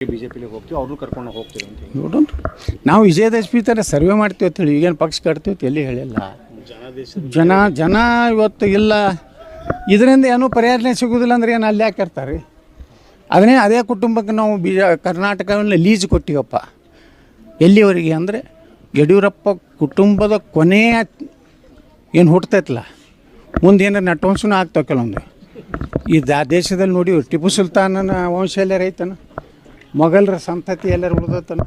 ಬಿಜೆಪಿಲಿ ಹೋಗ್ತೀವಿ, ಅವ್ರನ್ನೂ ಕರ್ಕೊಂಡು ಹೋಗ್ತೀವಿ ಅಂತ ನೋಡೋಣ. ನಾವು ವಿಜಯದಶಮಿ ಥರ ಸರ್ವೆ ಮಾಡ್ತೀವಿ ಅಂತೇಳಿ ಈಗೇನು ಪಕ್ಷ ಕಟ್ತೀವಿ ಎಲ್ಲಿ ಹೇಳಿಲ್ಲ. ಜನ ಇವತ್ತು ಇಲ್ಲ, ಇದರಿಂದ ಏನೂ ಪರಿಹಾರನೇ ಸಿಗೋದಿಲ್ಲ ಅಂದ್ರೆ ಏನು ಅಲ್ಲಿ ಹಾಕಿರ್ತಾರೆ. ಅದೇ ಕುಟುಂಬಕ್ಕೆ ನಾವು ಕರ್ನಾಟಕವನ್ನು ಲೀಜ್ ಕೊಟ್ಟಿವಪ್ಪ. ಎಲ್ಲಿವರೆಗೆ ಅಂದರೆ ಯಡಿಯೂರಪ್ಪ ಕುಟುಂಬದ ಕೊನೆಯ ಏನು ಹುಟ್ಟತೈತಲ್ಲ, ಮುಂದೆ ಏನಾರು ನೆಟ್ವಂಶನೂ ಆಗ್ತಾವೆ ಕೆಲವೊಂದು. ಈ ದೇಶದಲ್ಲಿ ನೋಡಿ ಟಿಪ್ಪು ಸುಲ್ತಾನನ ವಂಶ ಎಲ್ಲರೂ ಐತನ, ಮೊಘಲರ ಸಂತತಿ ಎಲ್ಲರೂ ಉಳ್ದತನ,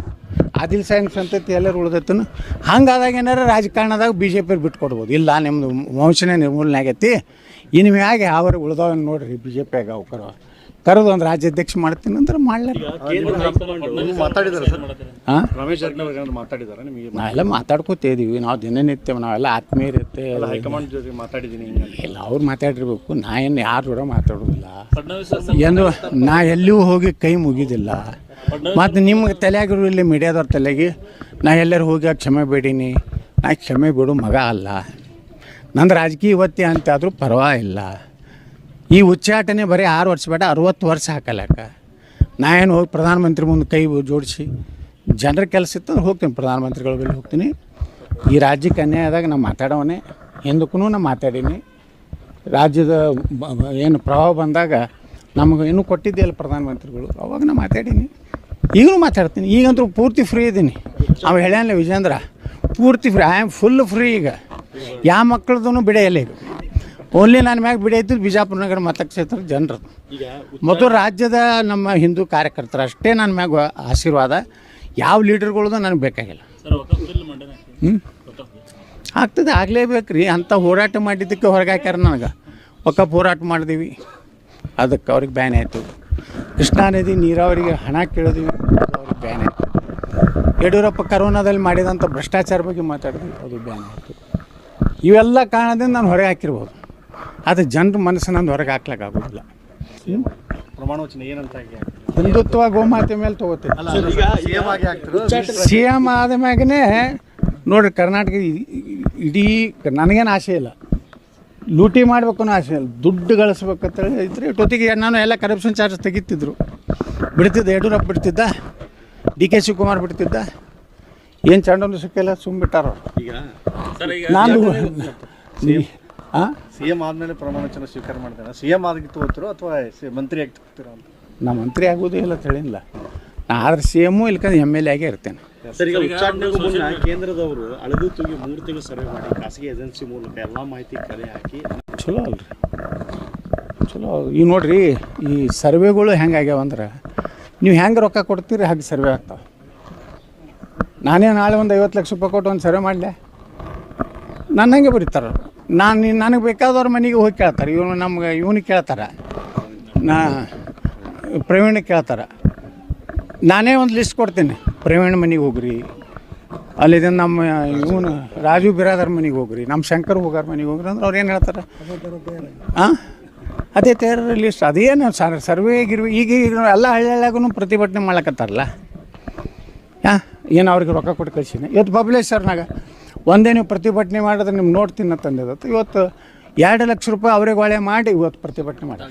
ಆದಿಲ್ ಶಾಹಿನ ಸಂತತಿ ಎಲ್ಲರೂ ಉಳ್ದತನ. ಹಂಗಾದಾಗ ಏನಾರು ರಾಜಕಾರಣದಾಗ BJP ಬಿಟ್ಕೊಡ್ಬೋದು. ಇಲ್ಲ ನಿಮ್ಮದು ವಂಶನೇ ನಿರ್ಮೂಲನೆ ಆಗೈತಿ, ಇನ್ನು ಮ್ಯಾಗೆ ಯಾವ್ಯಾರು ಉಳ್ದವನ್ನ ನೋಡ್ರಿ BJPಯಾಗ ಅವು ಕರೆದು ಒಂದು ರಾಜ್ಯಾಧ್ಯಕ್ಷ ಮಾಡ್ತೀನಿ ಅಂದ್ರೆ ಮಾಡಲಿ. ನಾವೆಲ್ಲ ಮಾತಾಡ್ಕೋತಿದ್ದೀವಿ, ನಾವು ದಿನನಿತ್ಯ ನಾವೆಲ್ಲ ಆತ್ಮೀಯರಿರುತ್ತೆ. ಇಲ್ಲ ಅವ್ರು ಮಾತಾಡಿರ್ಬೇಕು, ನಾ ಏನು ಯಾರು ಕೂಡ ಮಾತಾಡೋದಿಲ್ಲ. ಎಂದು ನಾ ಎಲ್ಲಿಯೂ ಹೋಗಿ ಕೈ ಮುಗಿದಿಲ್ಲ. ಮತ್ತು ನಿಮ್ಗೆ ತಲೆಯಾಗಿರೋ ಇಲ್ಲಿ ಮೀಡಿಯಾದವ್ರ ತಲೆಗೆ ನಾ ಎಲ್ಲರೂ ಹೋಗಿ ಕ್ಷಮೆ ಬೇಡೀನಿ, ನಾ ಕ್ಷಮೆ ಬಿಡು ಮಗ ಅಲ್ಲ. ನಂದು ರಾಜಕೀಯ ಇವತ್ತೇ ಅಂತಾದರೂ ಪರವಾಗಿಲ್ಲ. ಈ ಉಚ್ಚಾಟನೆ ಬರೀ 6 ವರ್ಷ ಬೇಡ 60 ವರ್ಷ ಹಾಕಲಕ್ಕ. ನಾ ಏನು ಹೋಗಿ ಪ್ರಧಾನಮಂತ್ರಿ ಮುಂದೆ ಕೈ ಜೋಡಿಸಿ ಜನರ ಕೆಲಸ ಇತ್ತಂದ್ರೆ ಹೋಗ್ತೀನಿ, ಪ್ರಧಾನಮಂತ್ರಿಗಳ ಬಳಿ ಹೋಗ್ತೀನಿ. ಈ ರಾಜ್ಯಕ್ಕೆ ಅನ್ಯಾಯ ಆದಾಗ ನಾವು ಮಾತಾಡೋವನೇ, ಹಿಂದಕ್ಕೂ ನಾನು ಮಾತಾಡೀನಿ. ರಾಜ್ಯದ ಏನು ಪ್ರಭಾವ ಬಂದಾಗ ನಮಗೆ ಇನ್ನೂ ಕೊಟ್ಟಿದ್ದೆಯಲ್ಲ ಪ್ರಧಾನಮಂತ್ರಿಗಳು, ಅವಾಗ ನಾನು ಮಾತಾಡೀನಿ, ಈಗಲೂ ಮಾತಾಡ್ತೀನಿ. ಈಗಂತೂ ಪೂರ್ತಿ ಫ್ರೀ ಇದ್ದೀನಿ. ಅವ ಹೇಳ್ಯಾನಲ್ಲ ವಿಜೇಂದ್ರ, ಪೂರ್ತಿ free, I am full free. ಈಗ ಯಾವ ಮಕ್ಕಳದೂ ಬಿಡೆಯಲ್ಲ. ಈಗ ಓನ್ಲಿ ನನ್ನ ಮ್ಯಾಗ ಬಿಡೈತಿದ್ದು ಬಿಜಾಪುರ ನಗರ ಮತಕ್ಷೇತ್ರ ಜನರದು ಮತ್ತು ರಾಜ್ಯದ ನಮ್ಮ ಹಿಂದೂ ಕಾರ್ಯಕರ್ತರ ಅಷ್ಟೇ ನನ್ನ ಮ್ಯಾಗ ಆಶೀರ್ವಾದ. ಯಾವ ಲೀಡರ್ಗಳದ್ದು ನನಗೆ ಬೇಕಾಗಿಲ್ಲ. ಆಗ್ತದೆ, ಆಗಲೇಬೇಕು ರೀ. ಅಂಥ ಹೋರಾಟ ಮಾಡಿದ್ದಕ್ಕೆ ಹೊರಗೆ ಹಾಕ್ಯಾರ. ನನಗೆ ಒಕ್ಕಪ್ ಹೋರಾಟ ಮಾಡಿದೀವಿ, ಅದಕ್ಕೆ ಅವ್ರಿಗೆ ಬ್ಯಾನ್ ಆಯಿತು. ಕೃಷ್ಣಾ ನದಿ ನೀರಾವರಿಗೆ ಹಣ ಕೇಳಿದ್ವಿ, ಅವ್ರಿಗೆ ಬ್ಯಾನ್ ಆಯಿತು. ಯಡಿಯೂರಪ್ಪ ಕರೋನಾದಲ್ಲಿ ಮಾಡಿದಂಥ ಭ್ರಷ್ಟಾಚಾರ ಬಗ್ಗೆ ಮಾತಾಡಿದ್ವಿ, ಅದು ಬ್ಯಾನ್ ಆಯಿತು. ಇವೆಲ್ಲ ಕಾರಣದಿಂದ ನಾನು ಹೊರಗೆ ಹಾಕಿರ್ಬೋದು, ಆದರೆ ಜನರ ಮನಸ್ಸನ್ನು ಹೊರಗೆ ಹಾಕ್ಲಿಕ್ಕಾಗೋದಿಲ್ಲ. ಪ್ರಮಾಣ ವಚನ ಏನಂತ ಹಿಂದುತ್ವ ಗೋಮಾತೆ ಮೇಲೆ ತೊಗೋತೀವಿ. CM ಆದ ಮ್ಯಾಗೇ ನೋಡಿರಿ, ಕರ್ನಾಟಕ ಇಡೀ ನನಗೇನು ಆಸೆ ಇಲ್ಲ, ಲೂಟಿ ಮಾಡಬೇಕು ಅನ್ನೋ ಆಸೆ ಇಲ್ಲ, ದುಡ್ಡು ಗಳಿಸ್ಬೇಕಂತೇಳಿ ಇದ್ರೆ ಟೊತ್ತಿಗೆ ನಾನು ಎಲ್ಲ ಕರಪ್ಷನ್ ಚಾರ್ಜ್ ತೆಗಿತಿದ್ರು, ಬಿಡ್ತಿದ್ದ. ಯಡಿಯೂರಪ್ಪ ಬಿಡ್ತಿದ್ದ, DK ಶಿವಕುಮಾರ್ ಬಿಡ್ತಿದ್ದ, ಏನು ಚಂಡೊಂದು ಸಿಕ್ಕಿಲ್ಲ, ಸುಮ್ಬಿಟ್ಟಾರ. ನಾನು CM ಆದಮೇಲೆ ಪ್ರಮಾಣ ವಚನ ಸ್ವೀಕಾರ ಮಾಡ್ತಾನೆ. CM ಆಗಿತ್ತು ಹೋಗ್ತಿರೋ ಅಥವಾ ಮಂತ್ರಿ ಆಗ್ತಿ ಹೋಗ್ತಿರೋ ಅಂತ? ನಾ ಮಂತ್ರಿ ಆಗೋದೇ ಇಲ್ಲ ಅಂತ ಹೇಳಿಲ್ಲ. ನಾ ಆದ್ರೆ CM ಇಲ್ಕಂದ್ರೆ MLA ಆಗೇ ಇರ್ತೇನೆ. ಸರ್, ಈಗ ಉಚ್ಚಾಟನೆಗೂ ಮುನ್ನ ಕೇಂದ್ರದವರು ಅಳೆದು ತೂಗಿ 3 ತಿಂಗಳು ಸರ್ವೆ ಮಾಡಿ ಖಾಸಗಿ ಏಜೆನ್ಸಿ ಮೂಲಕ ಎಲ್ಲ ಮಾಹಿತಿ ಕಲೆ ಹಾಕಿ ಚಲೋ ಅಲ್ರಿ, ಚಲೋ. ಈಗ ನೋಡಿರಿ, ಈ ಸರ್ವೆಗಳು ಹೆಂಗಾಗ್ಯಾವ ಅಂದ್ರೆ ನೀವು ಹೆಂಗೆ ರೊಕ್ಕ ಕೊಡ್ತೀರಿ ಹಾಗೆ ಸರ್ವೆ ಆಗ್ತಾವೆ. ನಾನೇ ನಾಳೆ ಒಂದು 50 ಲಕ್ಷ ರೂಪಾಯಿ ಕೊಟ್ಟು ಒಂದು ಸರ್ವೆ ಮಾಡಲೆ, ನನ್ನಂಗೆ ಬರೀತಾರೆ. ನನಗೆ ಬೇಕಾದವ್ರ ಮನೆಗೆ ಹೋಗಿ ಕೇಳ್ತಾರೆ. ಇವನಿಗೆ ಕೇಳ್ತಾರೆ, ಪ್ರವೀಣಿಗೆ ಕೇಳ್ತಾರೆ. ನಾನೇ ಒಂದು ಲಿಸ್ಟ್ ಕೊಡ್ತೀನಿ, ಪ್ರವೀಣ್ ಮನೆಗೆ ಹೋಗ್ರಿ, ಅಲ್ಲಿದೆ ನಮ್ಮ ಇವನು ರಾಜು ಬಿರಾದರ್ ಮನೆಗೆ ಹೋಗ್ರಿ, ನಮ್ಮ ಶಂಕರ್ ಹೋಗಾರ ಮನೆಗೆ ಹೋಗ್ರಿ ಅಂದ್ರೆ ಅವ್ರು ಏನು ಹೇಳ್ತಾರೆ? ಅದೇ ಥರ ಲಿಸ್ಟ್. ಅದೇನು ಸರ್ವೆ ಗಿರ್ವಿ ಈಗ ಎಲ್ಲ ಹಳ್ಳಿಯಾಗೂ ಪ್ರತಿಭಟನೆ ಮಾಡ್ಲಕತ್ತಾರಲ್ಲ. ಏನು ಅವ್ರಿಗೆ ರೊಕ್ಕ ಕೊಟ್ಟು ಕಳಿಸಿನ. ಇವತ್ತು ಬಬಲೇಶ್ವರ್ನಾಗ ಒಂದೇ ನೀವು ಪ್ರತಿಭಟನೆ ಮಾಡಿದ್ರೆ ನಿಮ್ಗೆ ನೋಡ್ತೀನಿ ತಂದಿದ್ದು. ಇವತ್ತು 2 ಲಕ್ಷ ರೂಪಾಯಿ ಅವರಿಗೆ ಒಳ್ಳೆ ಮಾಡಿ ಇವತ್ತು ಪ್ರತಿಭಟನೆ ಮಾಡಿ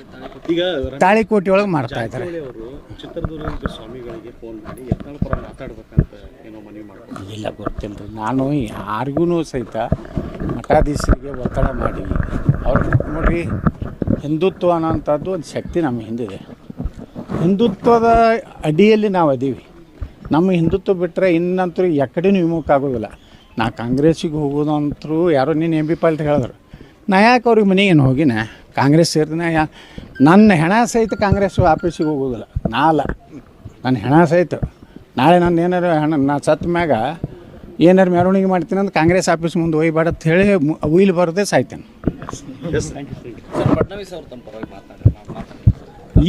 ಈಗ ತಾಳಿಕೋಟೆ ಒಳಗೆ ಮಾಡ್ತಾ ಇದ್ದಾರೆ. ಚಿತ್ರದುರ್ಗದ ಸ್ವಾಮಿಗಳಿಗೆ ಫೋನ್ ಮಾಡಿ ಯತ್ನಾಳ್ ಪರ ಮಾತಾಡ್ಬೇಕಂತ ಏನೋ ಮನವಿ ಮಾಡ್ತಾರೆ. ಇಲ್ಲ, ಗೊತ್ತಿಲ್ಲ ರೀ. ನಾನು ಯಾರಿಗೂ ಸಹಿತ ಮಠಾಧೀಶರಿಗೆ ಒತ್ತಡ ಮಾಡಿ ಅವ್ರು ನೋಡಿರಿ, ಹಿಂದುತ್ವ ಅನ್ನೋಂಥದ್ದು ಒಂದು ಶಕ್ತಿ ನಮ್ಮ ಹಿಂದಿದೆ. ಹಿಂದುತ್ವದ ಅಡಿಯಲ್ಲಿ ನಾವು ಅದೀವಿ. ನಮ್ಮ ಹಿಂದುತ್ವ ಬಿಟ್ಟರೆ ಇನ್ನಂತೂ ಎಕಡೆನೂ ವಿಮುಖ ಆಗೋದಿಲ್ಲ. ನಾ ಕಾಂಗ್ರೆಸ್ಸಿಗೆ ಹೋಗೋದು ಅಂತರೂ ಯಾರೋ ನೀನು MP ಪಾಲ್ಟ್ ಹೇಳಿದ್ರು. ನಾ ಯಾಕೆ ಅವ್ರಿಗೆ ಮನೆಗೆ ಏನು ಹೋಗಿನ ಕಾಂಗ್ರೆಸ್ ಸೇರ್ತೀನಿ. ನನ್ನ ಹೆಣ ಸಹಿತ ಕಾಂಗ್ರೆಸ್ ಆಫೀಸಿಗೆ ಹೋಗೋದಿಲ್ಲ. ನಾ ಅಲ್ಲ, ನನ್ನ ಹೆಣ ಸಹಿತ ನಾಳೆ ನಾನು ಏನಾರು ನಾ ಸತ್ತ ಮ್ಯಾಗ ಏನಾರು ಮೆರವಣಿಗೆ ಮಾಡ್ತೀನಿ ಅಂದ್ರೆ ಕಾಂಗ್ರೆಸ್ ಆಫೀಸ್ ಮುಂದೆ ಒಯ್ಯಬೇಡ ಅಂತ ಹೇಳಿ ಉಯ್ಲು ಬರೋದೇ ಸಾಯ್ತೇನೆ.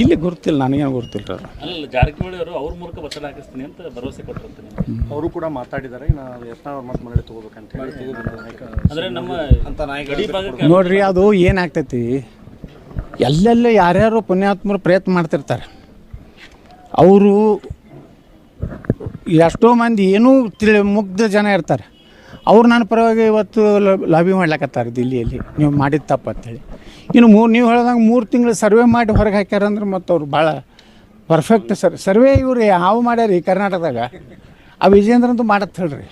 ಇಲ್ಲಿ ಗೊತ್ತಿಲ್ಲ, ನನಗೇನು ಗೊತ್ತಿಲ್ಲ. ಜಾರಕಿಹೊಳಿ ಅವರು ಅವ್ರ ಮೂಲಕ ವಚನ ಹಾಕಿಸ್ತೀನಿ ಅಂತ ಭರವಸೆ ಕೊಟ್ಟಿರ್ತೀನಿ. ಅವರು ಕೂಡ ಮಾತಾಡಿದ್ದಾರೆ, ನಾವು ಯತ್ನಾಳ್ ಅವ್ರ ಮತ್ತೆ ಮರಳಿ ತಗೋಬೇಕಂತ ಹೇಳಿ. ನಮ್ಮ ನೋಡ್ರಿ, ಅದು ಏನಾಗ್ತೈತಿ, ಎಲ್ಲೆಲ್ಲ ಯಾರ್ಯಾರು ಪುಣ್ಯಾತ್ಮರು ಪ್ರಯತ್ನ ಮಾಡ್ತಿರ್ತಾರೆ. ಅವರು ಎಷ್ಟೋ ಮಂದಿ ಏನೂ ಮುಗ್ಧ ಜನ ಇರ್ತಾರೆ. ಅವ್ರು ನನ್ನ ಪರವಾಗಿ ಇವತ್ತು ಲಾಬಿ ಮಾಡ್ಲಕತ್ತಾರೆ ದಿಲ್ಲಿಯಲ್ಲಿ, ನೀವು ಮಾಡಿದ ತಪ್ಪು ಅಂತೇಳಿ. ಇನ್ನು ನೀವು ಹೇಳ್ದಂಗೆ 3 ತಿಂಗಳು ಸರ್ವೆ ಮಾಡಿ ಹೊರಗೆ ಹಾಕ್ಯಾರಂದ್ರೆ ಮತ್ತು ಅವ್ರು ಭಾಳ ಪರ್ಫೆಕ್ಟ್ ಸರ್ವೆ ಇವ್ರು ಯಾವ ಮಾಡ್ಯಾರ ಈ ಕರ್ನಾಟಕದಾಗ ಆ ವಿಜೇಂದ್ರ ಅಂತೂ ಮಾಡತ್ತೆ ಹೇಳ್ರಿ